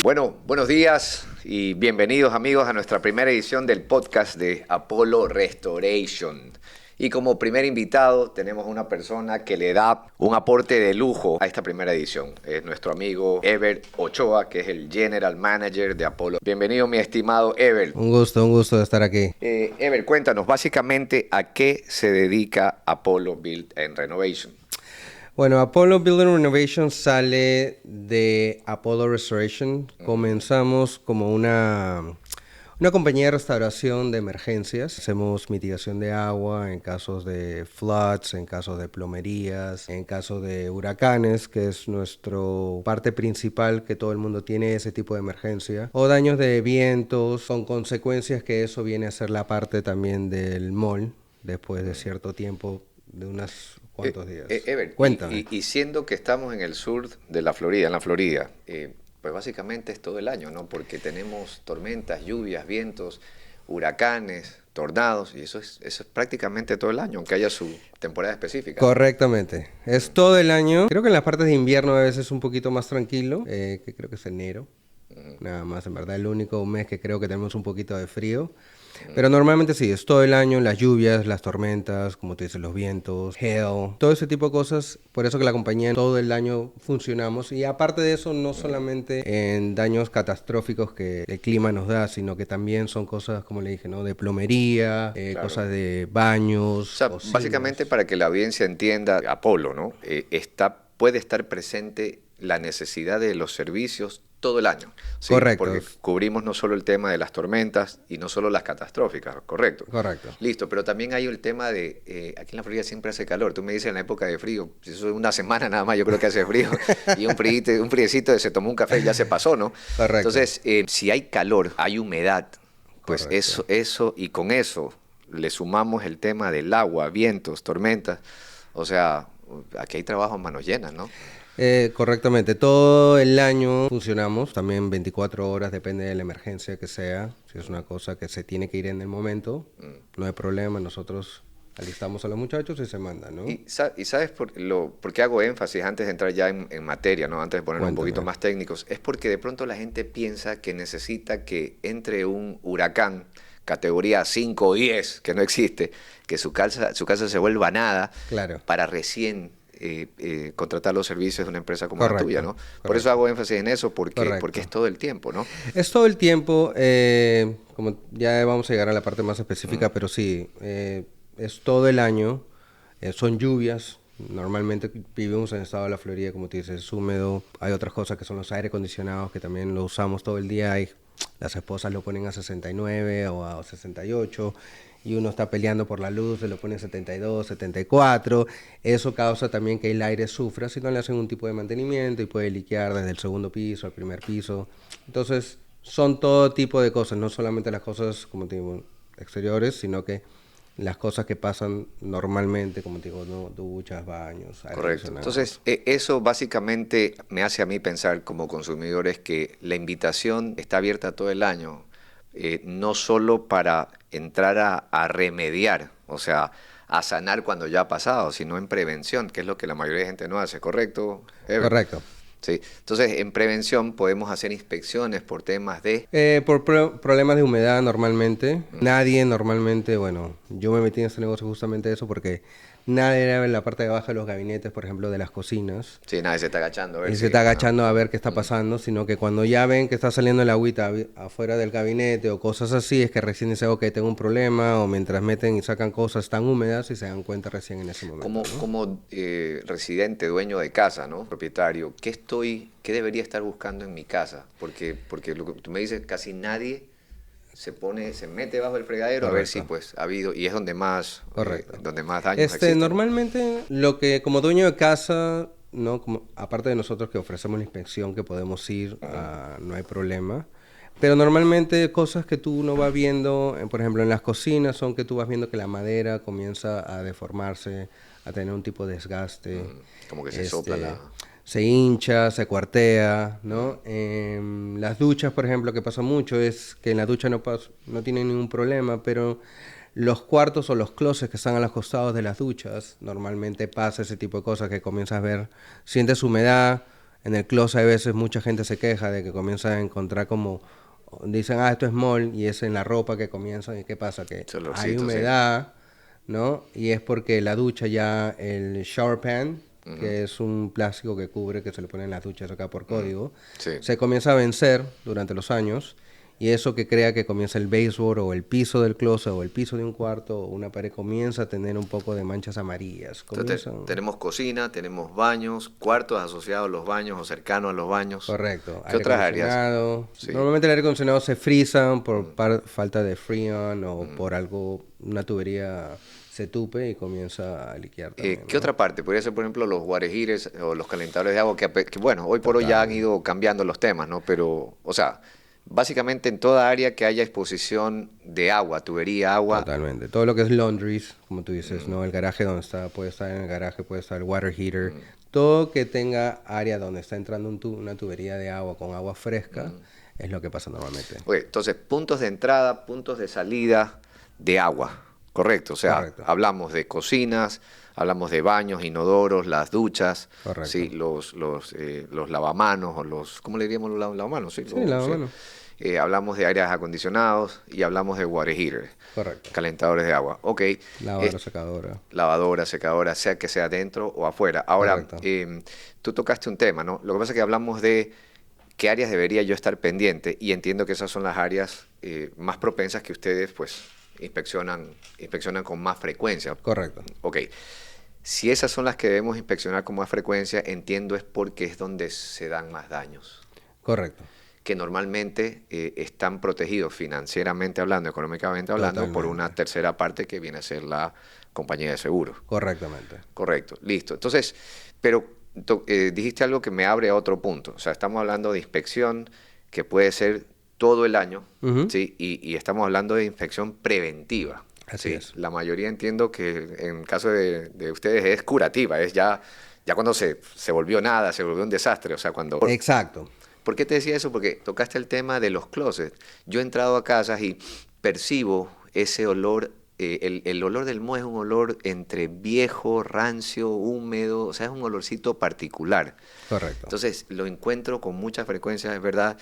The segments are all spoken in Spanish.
Bueno, buenos días y bienvenidos amigos a nuestra primera edición del podcast de Apollo Restoration. Y como primer invitado tenemos una persona que le da un aporte de lujo a esta primera edición. Es nuestro amigo Ever Ochoa, que es el General Manager de Apollo. Bienvenido, mi estimado Ever. Un gusto de estar aquí. Ever, cuéntanos básicamente a qué se dedica Apollo Build and Renovation. Bueno, Apollo Build and Renovation sale de Apollo Restoration. Comenzamos como una compañía de restauración de emergencias. Hacemos mitigación de agua en casos de floods, en casos de plomerías, en casos de huracanes, que es nuestra parte principal, que todo el mundo tiene ese tipo de emergencia. O daños de vientos, con consecuencias que eso viene a ser la parte también del mall, después de cierto tiempo, de unas cuantos días. Ever, Cuéntame. y siendo que estamos en el sur de la Florida, pues básicamente es todo el año, ¿no? Porque tenemos tormentas, lluvias, vientos, huracanes, tornados, y eso es prácticamente todo el año, aunque haya su temporada específica. Correctamente. Es todo el año. Creo que en las partes de invierno a veces es un poquito más tranquilo, que creo que es enero. Nada más, en verdad, el único mes que creo que tenemos un poquito de frío. Pero normalmente sí, es todo el año, las lluvias, las tormentas, como tú dices, los vientos, hail, todo ese tipo de cosas. Por eso que la compañía todo el año funcionamos. Y aparte de eso, no solamente en daños catastróficos que el clima nos da, sino que también son cosas, como le dije, ¿no? De plomería, Claro. cosas de baños. O sea, cocinas. básicamente para que la audiencia entienda, Apolo, ¿no? Puede estar presente la necesidad de los servicios todo el año. ¿Sí? Correcto. Porque cubrimos no solo el tema de las tormentas y no solo las catastróficas, ¿correcto? Correcto. Listo, pero también hay el tema de, aquí en la Florida siempre hace calor. Tú me dices en la época de frío, eso es una semana nada más, yo creo que hace frío. Y un friecito de se tomó un café y ya se pasó, ¿no? Correcto. Entonces, si hay calor, hay humedad, pues Correcto. eso, y con eso le sumamos el tema del agua, vientos, tormentas. O sea, aquí hay trabajo a manos llenas, ¿no? Correctamente, todo el año funcionamos, también 24 horas, depende de la emergencia que sea. Si es una cosa que se tiene que ir en el momento, no hay problema, nosotros alistamos a los muchachos y se mandan, ¿no? Y sabes por qué hago énfasis antes de entrar ya en materia, ¿no? Antes de ponernos un Cuéntame. poquito más técnicos, es porque de pronto la gente piensa que necesita que entre un huracán categoría 5 o 10, que no existe, que su casa se vuelva nada, Claro. para recién contratar los servicios de una empresa como Correcto, la tuya, ¿no? Por correcto. eso hago énfasis en eso, Correcto. porque es todo el tiempo, ¿no? Es todo el tiempo, como ya vamos a llegar a la parte más específica, pero sí, es todo el año, son lluvias. Normalmente vivimos en el estado de la Florida, como te dices, es húmedo. Hay otras cosas que son los aire acondicionados, que también lo usamos todo el día. Las esposas lo ponen a 69 o a 68 y uno está peleando por la luz, se lo pone a 72, 74. Eso causa también que el aire sufra si no le hacen un tipo de mantenimiento y puede liquear desde el segundo piso al primer piso. Entonces, son todo tipo de cosas, no solamente las cosas, como te digo, exteriores, sino que las cosas que pasan normalmente, como te digo, ¿no? Duchas, baños, aire Correcto. acondicionado. Entonces, eso básicamente me hace a mí pensar como consumidores que la invitación está abierta todo el año, no solo para entrar a remediar, o sea, a sanar cuando ya ha pasado, sino en prevención, que es lo que la mayoría de gente no hace, ¿correcto, Ever? Correcto. Sí. Entonces, en prevención podemos hacer inspecciones por temas de... Por problemas de humedad normalmente. Nadie normalmente, bueno, yo me metí en este negocio justamente eso porque nadie era en la parte de abajo de los gabinetes, por ejemplo, de las cocinas. Sí, nadie se está agachando. A ver Y si- se está ajá. agachando a ver qué está pasando, sino que cuando ya ven que está saliendo el agüita afuera del gabinete o cosas así, es que recién dicen, ok, tengo un problema, o mientras meten y sacan cosas tan húmedas y se dan cuenta recién en ese momento. Como, ¿no? como residente, dueño de casa, ¿no? Propietario, ¿qué debería estar buscando en mi casa? Porque lo que tú me dices, casi nadie se mete bajo el fregadero a ver si Correcto. pues ha habido, y es donde más Correcto. daños existen. Normalmente lo que como dueño de casa, no, como, aparte de nosotros que ofrecemos la inspección, que podemos ir, no hay problema. Pero normalmente cosas que tú no vas viendo, por ejemplo en las cocinas, son que tú vas viendo que la madera comienza a deformarse, a tener un tipo de desgaste. Como que se sopla la... Se hincha, se cuartea, ¿no? Las duchas, por ejemplo, que pasa mucho, es que en la ducha no tienen ningún problema, pero los cuartos o los closets que están a los costados de las duchas, normalmente pasa ese tipo de cosas que comienzas a ver, sientes humedad, En el closet a veces mucha gente se queja de que comienza a encontrar como, dicen, esto es mold, y es en la ropa que comienza, ¿y qué pasa? Que hay humedad, ¿no? Y es porque la ducha ya, el shower pan, que es un plástico que cubre, que se le pone en las duchas acá por código, se comienza a vencer durante los años, y eso que crea que comienza el baseboard o el piso del closet o el piso de un cuarto o una pared comienza a tener un poco de manchas amarillas. Entonces, tenemos cocina, tenemos baños, cuartos asociados a los baños o cercanos a los baños. Correcto. ¿Qué otras áreas? Sí. Normalmente el aire acondicionado se frisa por falta de freon o por algo, una tubería se tupe y comienza a liquear también, ¿Qué otra parte? Podría ser, por ejemplo, los water heaters o los calentadores de agua, que bueno, hoy por hoy ya han ido cambiando los temas, ¿no? Pero, o sea, básicamente en toda área que haya exposición de agua, tubería, agua. Totalmente. Todo lo que es laundries, como tú dices, ¿no? El garaje donde está, puede estar en el garaje, puede estar el water heater. Todo que tenga área donde está entrando una tubería de agua con agua fresca es lo que pasa normalmente. Oye, entonces, puntos de entrada, puntos de salida de agua. Correcto, o sea, hablamos de cocinas, hablamos de baños, inodoros, las duchas, sí, los lavamanos o los, ¿cómo le diríamos los lavamanos? Sí, lavamanos. Hablamos de aires acondicionados y hablamos de water heaters. Correcto. Calentadores de agua. Ok. Lavadora, secadora. Lavadora, secadora, sea que sea dentro o afuera. Ahora, tú tocaste un tema, ¿no? Lo que pasa es que hablamos de qué áreas debería yo estar pendiente y entiendo que esas son las áreas más propensas que ustedes, pues, inspeccionan con más frecuencia. Correcto. Ok. Si esas son las que debemos inspeccionar con más frecuencia, entiendo es porque es donde se dan más daños. Correcto. Que normalmente están protegidos financieramente hablando, económicamente hablando, por una tercera parte que viene a ser la compañía de seguros. Correctamente. Correcto, listo. Entonces, pero dijiste algo que me abre a otro punto. O sea, estamos hablando de inspección que puede ser todo el año, ¿sí? Y estamos hablando de inspección preventiva. Así es. La mayoría entiendo que en caso de ustedes es curativa, es ya cuando se volvió nada, se volvió un desastre, o sea, cuando... Exacto. ¿Por qué te decía eso? Porque tocaste el tema de los closets. Yo he entrado a casas y percibo ese olor, el olor del moho es un olor entre viejo, rancio, húmedo, o sea, es un olorcito particular. Correcto. Entonces, lo encuentro con mucha frecuencia, es verdad,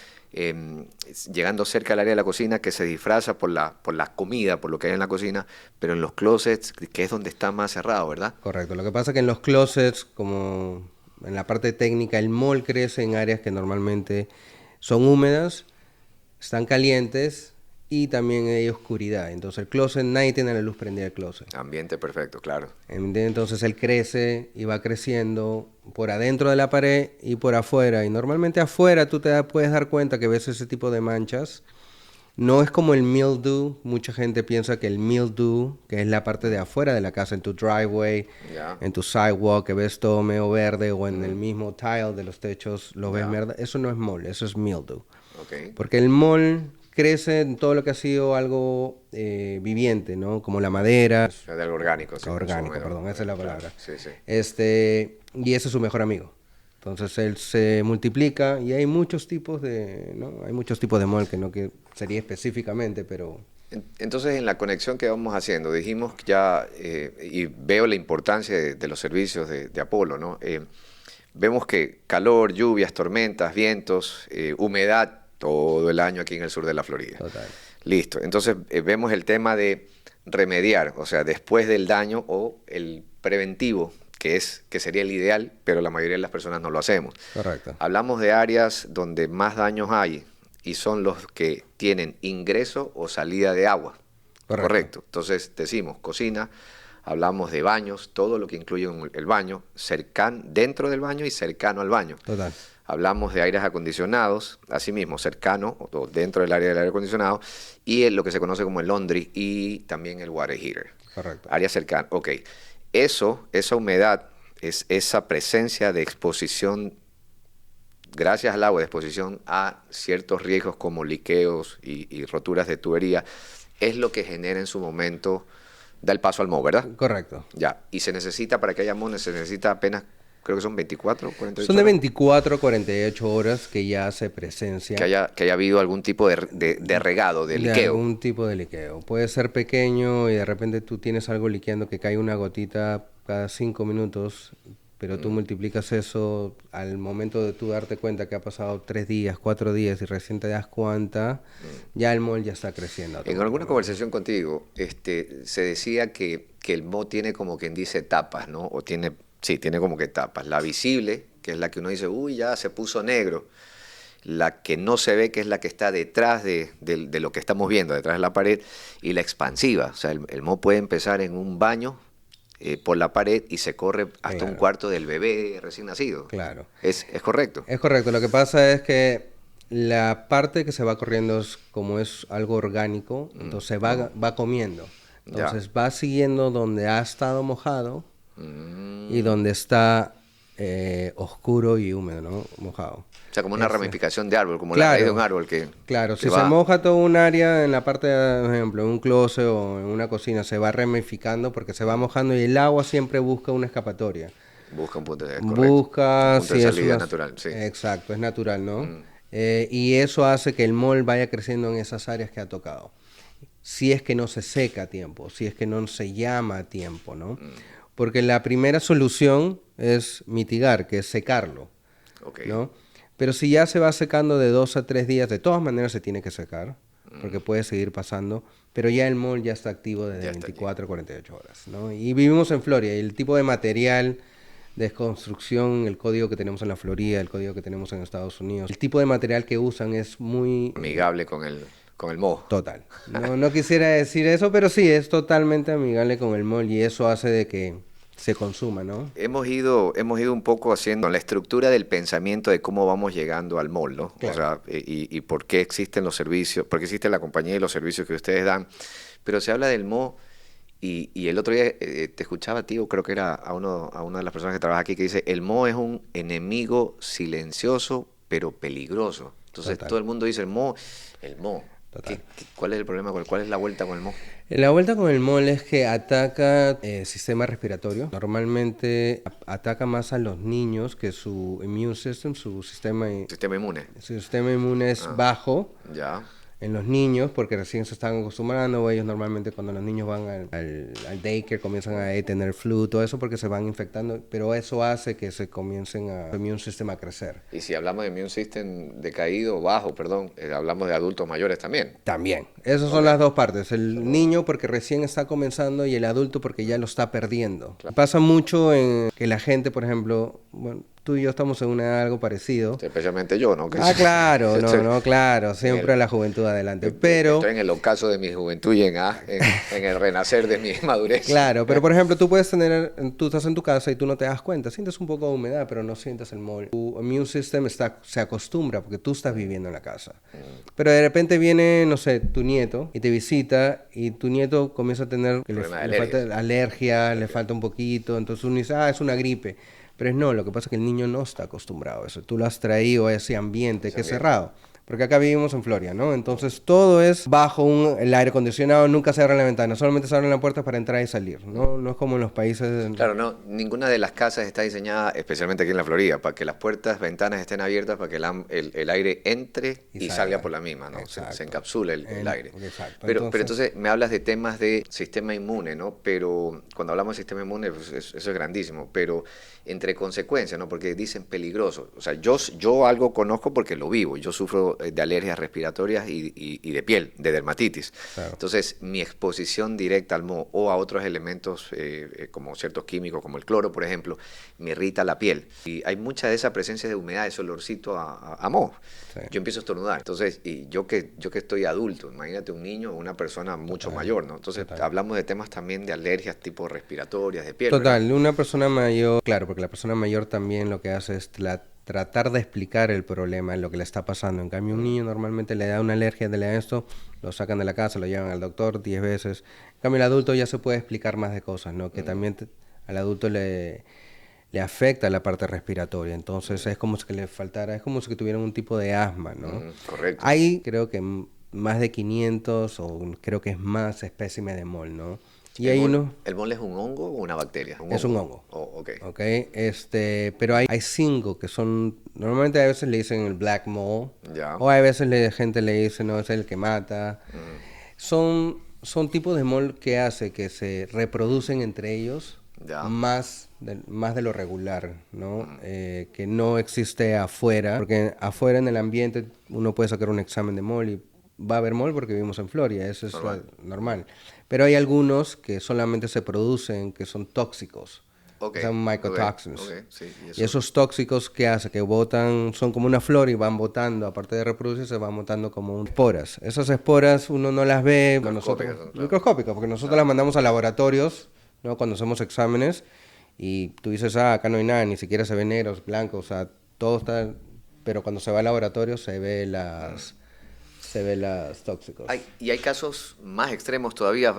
llegando cerca al área de la cocina, que se disfraza por la comida, por lo que hay en la cocina, pero en los closets, que es donde está más cerrado, ¿verdad? Correcto. Lo que pasa es que en los closets, como en la parte técnica, el moho crece en áreas que normalmente son húmedas, están calientes y también hay oscuridad. Entonces el closet, nadie tiene la luz prendida del closet. Ambiente perfecto, claro. Entonces él crece y va creciendo por adentro de la pared y por afuera. Y normalmente afuera tú puedes dar cuenta que ves ese tipo de manchas. No es como el mildew. Mucha gente piensa que el mildew, que es la parte de afuera de la casa, en tu driveway, en tu sidewalk, que ves todo medio verde, o en el mismo tile de los techos, lo ves verde. Eso no es mold, eso es mildew. Porque el mold crece en todo lo que ha sido algo viviente, ¿no? Como la madera. Es de algo orgánico. Sí, orgánico, perdón, esa es la palabra. Sí, sí. Y ese es su mejor amigo. Entonces él se multiplica y hay muchos tipos de, ¿no? Hay muchos tipos de mold que no que sería específicamente, pero... Entonces, en la conexión que vamos haciendo, dijimos ya, y veo la importancia de los servicios de Apolo, ¿no? Vemos que calor, lluvias, tormentas, vientos, humedad, todo el año aquí en el sur de la Florida. Total. Listo. Entonces, vemos el tema de remediar, o sea, después del daño o el preventivo, que sería el ideal, pero la mayoría de las personas no lo hacemos. Correcto. Hablamos de áreas donde más daños hay y son los que tienen ingreso o salida de agua. Correcto. Entonces decimos cocina, hablamos de baños, todo lo que incluye el baño, dentro del baño y cercano al baño. Total. Hablamos de aires acondicionados, asimismo cercano o dentro del área del aire acondicionado, y lo que se conoce como el laundry y también el water heater. Correcto. Área cercana. Ok. Esa humedad, esa presencia de exposición, gracias al agua, de exposición a ciertos riesgos como liqueos y roturas de tubería, es lo que genera en su momento, da el paso al moho, ¿verdad? Correcto. Ya. Y se necesita, para que haya moho, se necesita apenas, creo que son 24, 48 Son de horas. 24 a 48 horas que ya se presencia. Que haya habido algún tipo de regado, de liqueo. De algún tipo de liqueo. Puede ser pequeño y de repente tú tienes algo liqueando que cae una gotita cada 5 minutos, pero tú multiplicas eso al momento de tú darte cuenta que ha pasado 3 días, 4 días y recién te das cuenta, ya el mall ya está creciendo. En alguna conversación contigo, se decía que el Mo tiene como quien dice etapas, ¿no? Tiene como que etapas. La visible, que es la que uno dice, uy, ya se puso negro. La que no se ve, que es la que está detrás de lo que estamos viendo, detrás de la pared, y la expansiva. O sea, el Mo puede empezar en un baño por la pared y se corre hasta un cuarto del bebé recién nacido. Claro. ¿Es correcto? Es correcto. Lo que pasa es que la parte que se va corriendo es como es algo orgánico, entonces va comiendo. Entonces va siguiendo donde ha estado mojado y donde está oscuro y húmedo, ¿no? Mojado. O sea, como una ramificación de árbol, como la raíz de un árbol que... Claro, que si se moja todo un área en la parte, por ejemplo, en un closet o en una cocina, se va ramificando porque se va mojando y el agua siempre busca una escapatoria. Busca un punto de Busca, un punto de salida natural, sí. Exacto, es natural, ¿no? Y eso hace que el mol vaya creciendo en esas áreas que ha tocado. Si es que no se seca a tiempo, si es que no se llama a tiempo, ¿no? Porque la primera solución es mitigar, que es secarlo, ¿no? Pero si ya se va secando de 2 a 3 días, de todas maneras se tiene que secar, porque puede seguir pasando, pero ya el mol ya está activo desde 24 a 48 horas, ¿no? Y vivimos en Florida, y el tipo de material de construcción, el código que tenemos en la Florida, el código que tenemos en Estados Unidos, el tipo de material que usan es muy... amigable con el moho. Total. No quisiera decir eso, pero sí, es totalmente amigable con el mol y eso hace de que se consuma, ¿no? Hemos ido un poco haciendo la estructura del pensamiento de cómo vamos llegando al mall, ¿no? Claro. O sea, y por qué existen los servicios, por qué existe la compañía y los servicios que ustedes dan. Pero se habla del mall y el otro día te escuchaba, tío, creo que era a una de las personas que trabaja aquí, que dice, el mall es un enemigo silencioso pero peligroso. Entonces Total. todo el mundo dice el mall. Total. ¿Cuál es el problema? ¿Cuál es la vuelta con el mall? La vuelta con el mol es que ataca sistema respiratorio. Normalmente ataca más a los niños que su immune system, Sistema inmune. su sistema inmune es bajo Ya. en los niños porque recién se están acostumbrando o ellos normalmente cuando los niños van al daycare comienzan a tener flu, todo eso porque se van infectando, pero eso hace que se comiencen el immune system a crecer. Y si hablamos de immune system decaído, bajo, perdón, hablamos de adultos mayores también. También. Esas son las dos partes. El niño porque recién está comenzando y el adulto porque ya lo está perdiendo. Claro. Pasa mucho en que la gente, por ejemplo, bueno, tú y yo estamos en algo parecido. Especialmente yo, ¿no? Claro, claro. Siempre la juventud adelante. Pero... Estoy en el ocaso de mi juventud y en el renacer de mi madurez. Claro, pero por ejemplo, tú estás en tu casa y tú no te das cuenta. Sientes un poco de humedad, pero no sientes el mol. Tu immune system se acostumbra porque tú estás viviendo en la casa. Pero de repente viene, no sé, tu nieto y te visita y tu nieto comienza a tener le falta alergia, le falta un poquito. Entonces uno dice, es una gripe. Pero no, lo que pasa es que el niño no está acostumbrado a eso. Tú lo has traído a ese ambiente que es cerrado. Porque acá vivimos en Florida, ¿no? Entonces todo es bajo el aire acondicionado, nunca se abre la ventana, solamente se abren las puertas para entrar y salir, ¿no? No es como en los países... Claro, no, ninguna de las casas está diseñada, especialmente aquí en la Florida, para que las puertas, ventanas estén abiertas, para que el aire entre y salga por la misma, ¿no? Se encapsula el aire. Exacto. Pero entonces me hablas de temas de sistema inmune, ¿no? Pero cuando hablamos de sistema inmune, pues eso es grandísimo, pero entre consecuencias, ¿no? Porque dicen peligroso. O sea, yo algo conozco porque lo vivo, yo sufro de alergias respiratorias y de piel, de dermatitis. Claro. Entonces, mi exposición directa al moho o a otros elementos como ciertos químicos, como el cloro, por ejemplo, me irrita la piel. Y hay mucha de esa presencia de humedad, ese olorcito a moho. Sí. Yo empiezo a estornudar. Entonces, y yo que estoy adulto, imagínate un niño o una persona mucho mayor, ¿no? Entonces, hablamos de temas también de alergias tipo respiratorias, de piel. Total, ¿verdad? Una persona mayor, claro, porque la persona mayor también lo que hace es tratar de explicar el problema, lo que le está pasando. En cambio, un niño normalmente le da una alergia, le da esto, lo sacan de la casa, lo llevan al doctor 10 veces. En cambio, el adulto ya se puede explicar más de cosas, ¿no? Que también al adulto le afecta la parte respiratoria. Entonces, es como si que le faltara, es como si que tuvieran un tipo de asma, ¿no? Correcto. Hay, creo que más de 500 o creo que es más espécimes de mol, ¿no? Y ¿El mol es un hongo o una bacteria? Es un hongo. Oh, ok. Pero hay 5 que son... Normalmente a veces le dicen el black mold. Ya. O a veces la gente le dice, no, es el que mata. Son tipos de mold que hace que se reproducen entre ellos Ya. más de lo regular, ¿no? Que no existe afuera, porque afuera en el ambiente uno puede sacar un examen de mol y va a haber mol porque vivimos en Florida, eso es Normal. normal. Pero hay algunos que solamente se producen, que son tóxicos, Ok, que son ok, mycotoxins. sí, y Y eso. esos tóxicos que hace que botan, son como una flor y van botando, aparte de reproducirse, van botando como esporas. Esas esporas uno no las ve, Microscópicas, nosotros, claro. microscópicas, porque nosotros las Claro. mandamos a laboratorios, ¿no? Cuando hacemos exámenes y tú dices, ah, acá no hay nada, ni siquiera se ven negros, blancos, o sea, todo está, pero cuando se va al laboratorio se ve las tóxicos. Y hay casos más extremos todavía,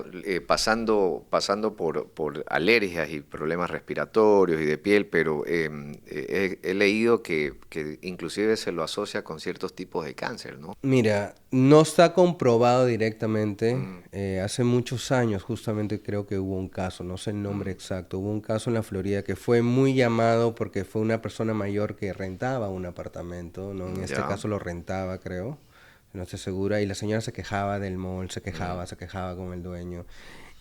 pasando por alergias y problemas respiratorios y de piel, pero he leído que inclusive se lo asocia con ciertos tipos de cáncer, ¿no? Mira, no está comprobado directamente. Mm, Hace muchos años justamente creo que hubo un caso, no sé el nombre mm, exacto, hubo un caso en la Florida que fue muy llamado porque fue una persona mayor que rentaba un apartamento, ¿no? En este ya. caso lo rentaba, creo, no estoy segura, y la señora se quejaba del mall, Mm, se quejaba con el dueño.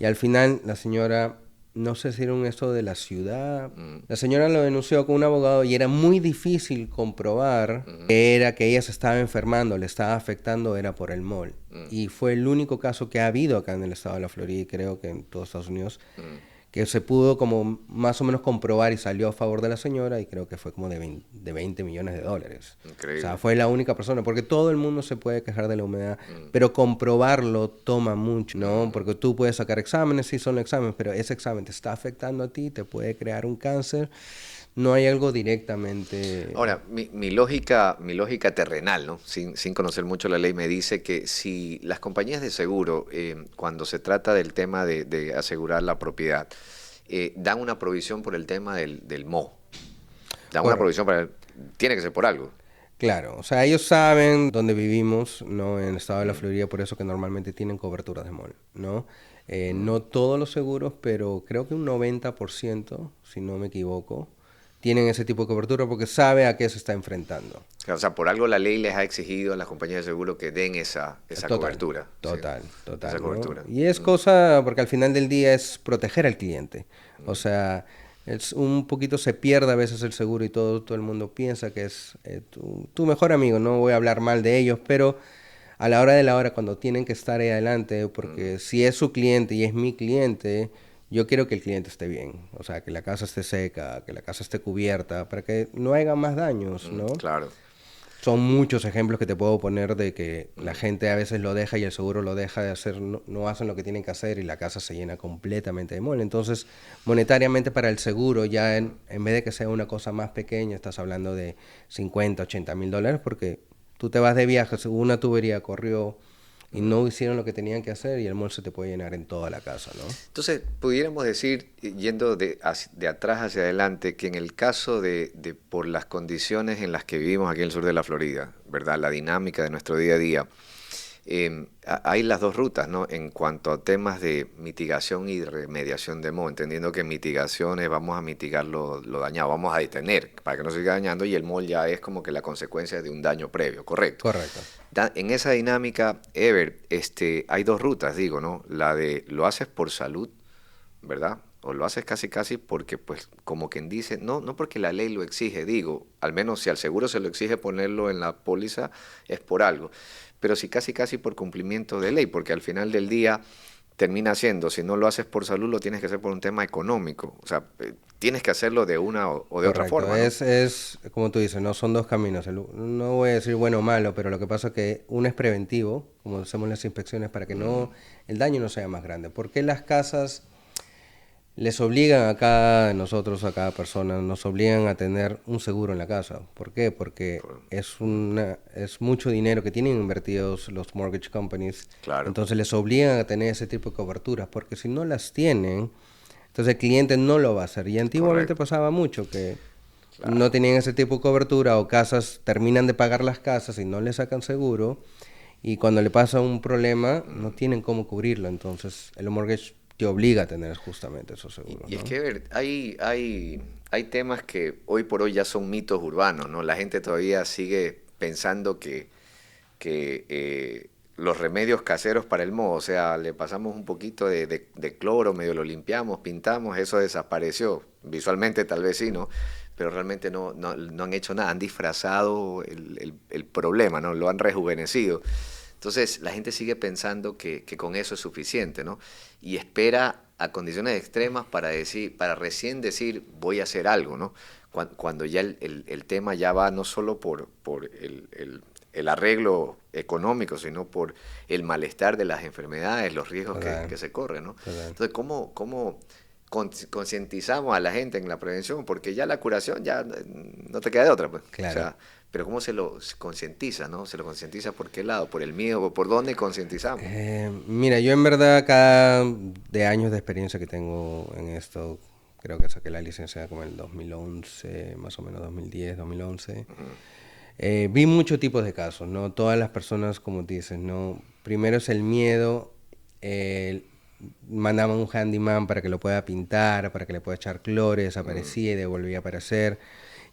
Y al final la señora, no sé si era un esto de la ciudad, mm, la señora lo denunció con un abogado y era muy difícil comprobar mm, que era que ella se estaba enfermando, le estaba afectando, era por el mall. mm, Y fue el único caso que ha habido acá en el estado de la Florida y creo que en todos Estados Unidos, mm. que se pudo como más o menos comprobar y salió a favor de la señora y creo que fue como de 20 millones de dólares. O sea, Increíble. fue la única persona, porque todo el mundo se puede quejar de la humedad, Mm, pero comprobarlo toma mucho, ¿no? mm. Porque tú puedes sacar exámenes, sí son exámenes, pero ese examen te está afectando a ti, te puede crear un cáncer, no hay algo directamente... Ahora, mi lógica terrenal, ¿no? Sin conocer mucho la ley, me dice que si las compañías de seguro, cuando se trata del tema de asegurar la propiedad, dan una provisión por el tema del MO, dan una Correcto. provisión para... Tiene que ser por algo. Claro, o sea, ellos saben dónde vivimos, ¿no? En el estado de la Mm, Florida, por eso que normalmente tienen cobertura de mall, ¿no? mm. No todos los seguros, pero creo que un 90%, si no me equivoco, tienen ese tipo de cobertura porque sabe a qué se está enfrentando. O sea, por algo la ley les ha exigido a las compañías de seguro que den esa Total, cobertura, ¿sí? Esa total, ¿no? cobertura. Y es Mm, cosa, porque al final del día es proteger al cliente. O mm, sea, es un poquito se pierde a veces el seguro y todo el mundo piensa que es tu mejor amigo. No voy a hablar mal de ellos, pero a la hora de la hora, cuando tienen que estar ahí adelante, mm, porque si es su cliente y es mi cliente, yo quiero que el cliente esté bien. O sea, que la casa esté seca, que la casa esté cubierta, para que no haya más daños, ¿no? claro. Son muchos ejemplos que te puedo poner de que la Mm. gente a veces lo deja y el seguro lo deja de hacer, no, no hacen lo que tienen que hacer y la casa se llena completamente de mole. Entonces, monetariamente para el seguro, ya en vez de que sea una cosa más pequeña, estás hablando de 50, $80,000 porque tú te vas de viaje, una tubería corrió y no hicieron lo que tenían que hacer y el mall se te puede llenar en toda la casa, ¿no? Entonces, pudiéramos decir, yendo de atrás hacia adelante, que en el caso por las condiciones en las que vivimos aquí en el sur de la Florida, ¿verdad? La dinámica de nuestro día a día, hay las dos rutas, ¿no? En cuanto a temas de mitigación y remediación de moho, entendiendo que mitigación es vamos a mitigar lo dañado, vamos a detener para que no se siga dañando y el moho ya es como que la consecuencia de un daño previo, ¿correcto? Correcto. En esa dinámica, Ever, hay dos rutas, digo, ¿no? La de lo haces por salud, ¿verdad? O lo haces casi casi porque, pues, como quien dice, no porque la ley lo exige, digo, al menos si al seguro se lo exige ponerlo en la póliza, es por algo, pero si casi casi por cumplimiento de ley, porque al final del día termina siendo, si no lo haces por salud, lo tienes que hacer por un tema económico, o sea, tienes que hacerlo de una o de otra Correcto, forma, ¿no? es como tú dices, no son dos caminos. No voy a decir bueno o malo, pero lo que pasa es que uno es preventivo, como hacemos las inspecciones para que Mm, no el daño no sea más grande. ¿Por qué las casas les obligan a nosotros, a cada persona, nos obligan a tener un seguro en la casa? ¿Por qué? Porque por- es mucho dinero que tienen invertidos los mortgage companies, claro, entonces les obligan a tener ese tipo de coberturas, porque si no las tienen, entonces el cliente no lo va a hacer. Y antiguamente correcto, pasaba mucho que no claro. tenían ese tipo de cobertura o casas terminan de pagar las casas y no le sacan seguro y cuando le pasa un problema no Mm. tienen cómo cubrirlo, entonces el mortgage te obliga a tener justamente esos Y, seguros, y es ¿no? que hay temas que hoy por hoy ya son mitos urbanos, ¿no? La gente todavía sigue pensando que los remedios caseros para el moho. O sea, le pasamos un poquito de cloro, medio lo limpiamos, pintamos, eso desapareció. Visualmente tal vez sí, ¿no? Pero realmente no han hecho nada, han disfrazado el problema, ¿no? Lo han rejuvenecido. Entonces la gente sigue pensando que con eso es suficiente, ¿no? Y espera a condiciones extremas para recién decir voy a hacer algo, ¿no? Cuando ya el tema ya va no solo por el arreglo económico, sino por el malestar de las enfermedades, los riesgos que se corren, ¿no? Entonces, ¿cómo concientizamos a la gente en la prevención? Porque ya la curación ya no te queda de otra, pues. Claro. O sea, pero ¿cómo se lo concientiza, no? ¿Se lo concientiza por qué lado? ¿Por el miedo? ¿Por dónde concientizamos? Mira, yo en verdad, de años de experiencia que tengo en esto, creo que saqué la licencia como en el 2011, más o menos 2010, 2011. Vi muchos tipos de casos, ¿no? Todas las personas, como dices, ¿no? Primero es el miedo, mandaban un handyman para que lo pueda pintar, para que le pueda echar cloro, y desaparecía y volvía a aparecer.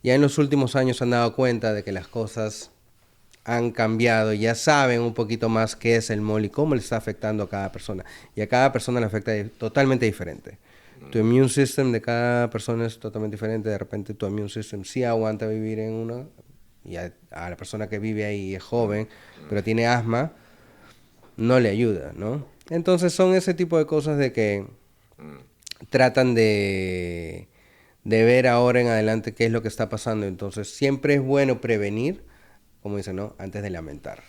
Ya en los últimos años se han dado cuenta de que las cosas han cambiado, ya saben un poquito más qué es el moho y cómo le está afectando a cada persona. Y a cada persona le afecta totalmente diferente. Tu immune system de cada persona es totalmente diferente. De repente tu immune system sí aguanta vivir en una, y a la persona que vive ahí es joven, pero tiene asma, no le ayuda, ¿no? Entonces son ese tipo de cosas de que tratan de ver ahora en adelante qué es lo que está pasando. Entonces siempre es bueno prevenir, como dicen, ¿no? Antes de lamentar,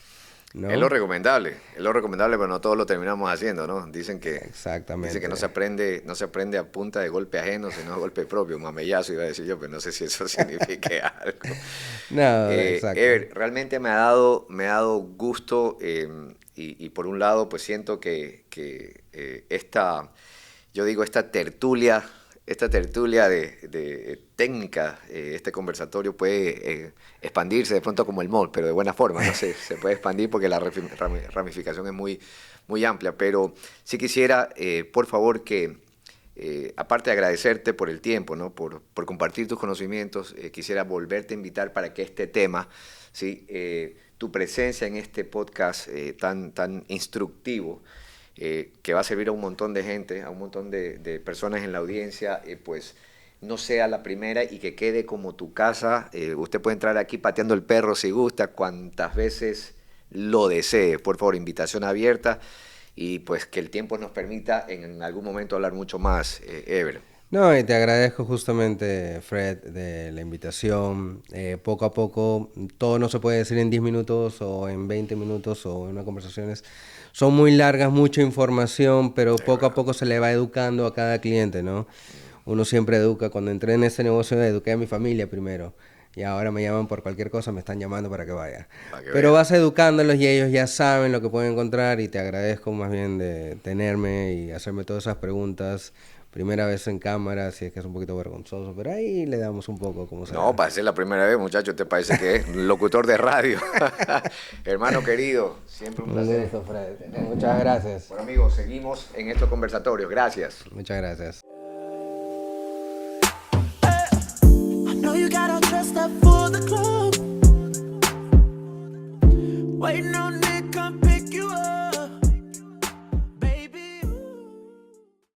¿no? Es lo recomendable, pero no todos lo terminamos haciendo, ¿no? Dicen que Exactamente. no se aprende a punta de golpe ajeno, sino a golpe propio, mamellazo iba a decir yo, pero no sé si eso signifique algo. No, exacto. Ever, realmente me ha dado gusto y por un lado pues siento que esta tertulia de técnica, este conversatorio puede expandirse de pronto como el moho, pero de buena forma, ¿no? Se puede expandir porque la ramificación es muy, muy amplia, pero sí quisiera, por favor, que aparte de agradecerte por el tiempo, ¿no? por compartir tus conocimientos, quisiera volverte a invitar para que este tema, ¿sí? Tu presencia en este podcast tan instructivo, que va a servir a un montón de gente, a un montón de personas en la audiencia, pues no sea la primera y que quede como tu casa. Usted puede entrar aquí pateando el perro si gusta, cuantas veces lo desee. Por favor, invitación abierta y pues que el tiempo nos permita en algún momento hablar mucho más, Ever. No, y te agradezco justamente, Fred, de la invitación. Poco a poco, todo no se puede decir en 10 minutos o en 20 minutos o en unas conversaciones. Son muy largas, mucha información, pero poco a poco se le va educando a cada cliente, ¿no? Uno siempre educa. Cuando entré en este negocio, eduqué a mi familia primero. Y ahora me llaman por cualquier cosa, me están llamando para que vaya. Pero vas educándolos y ellos ya saben lo que pueden encontrar y te agradezco más bien de tenerme y hacerme todas esas preguntas. Primera vez en cámara, si es que es un poquito vergonzoso, pero ahí le damos un poco como sea. No, para ser la primera vez, muchacho, te parece que es locutor de radio. Hermano querido, siempre un placer. Gusto, Fred. Muchas gracias. Bueno, amigos, seguimos en estos conversatorios. Gracias. Muchas gracias. I know you got all dressed up for the club.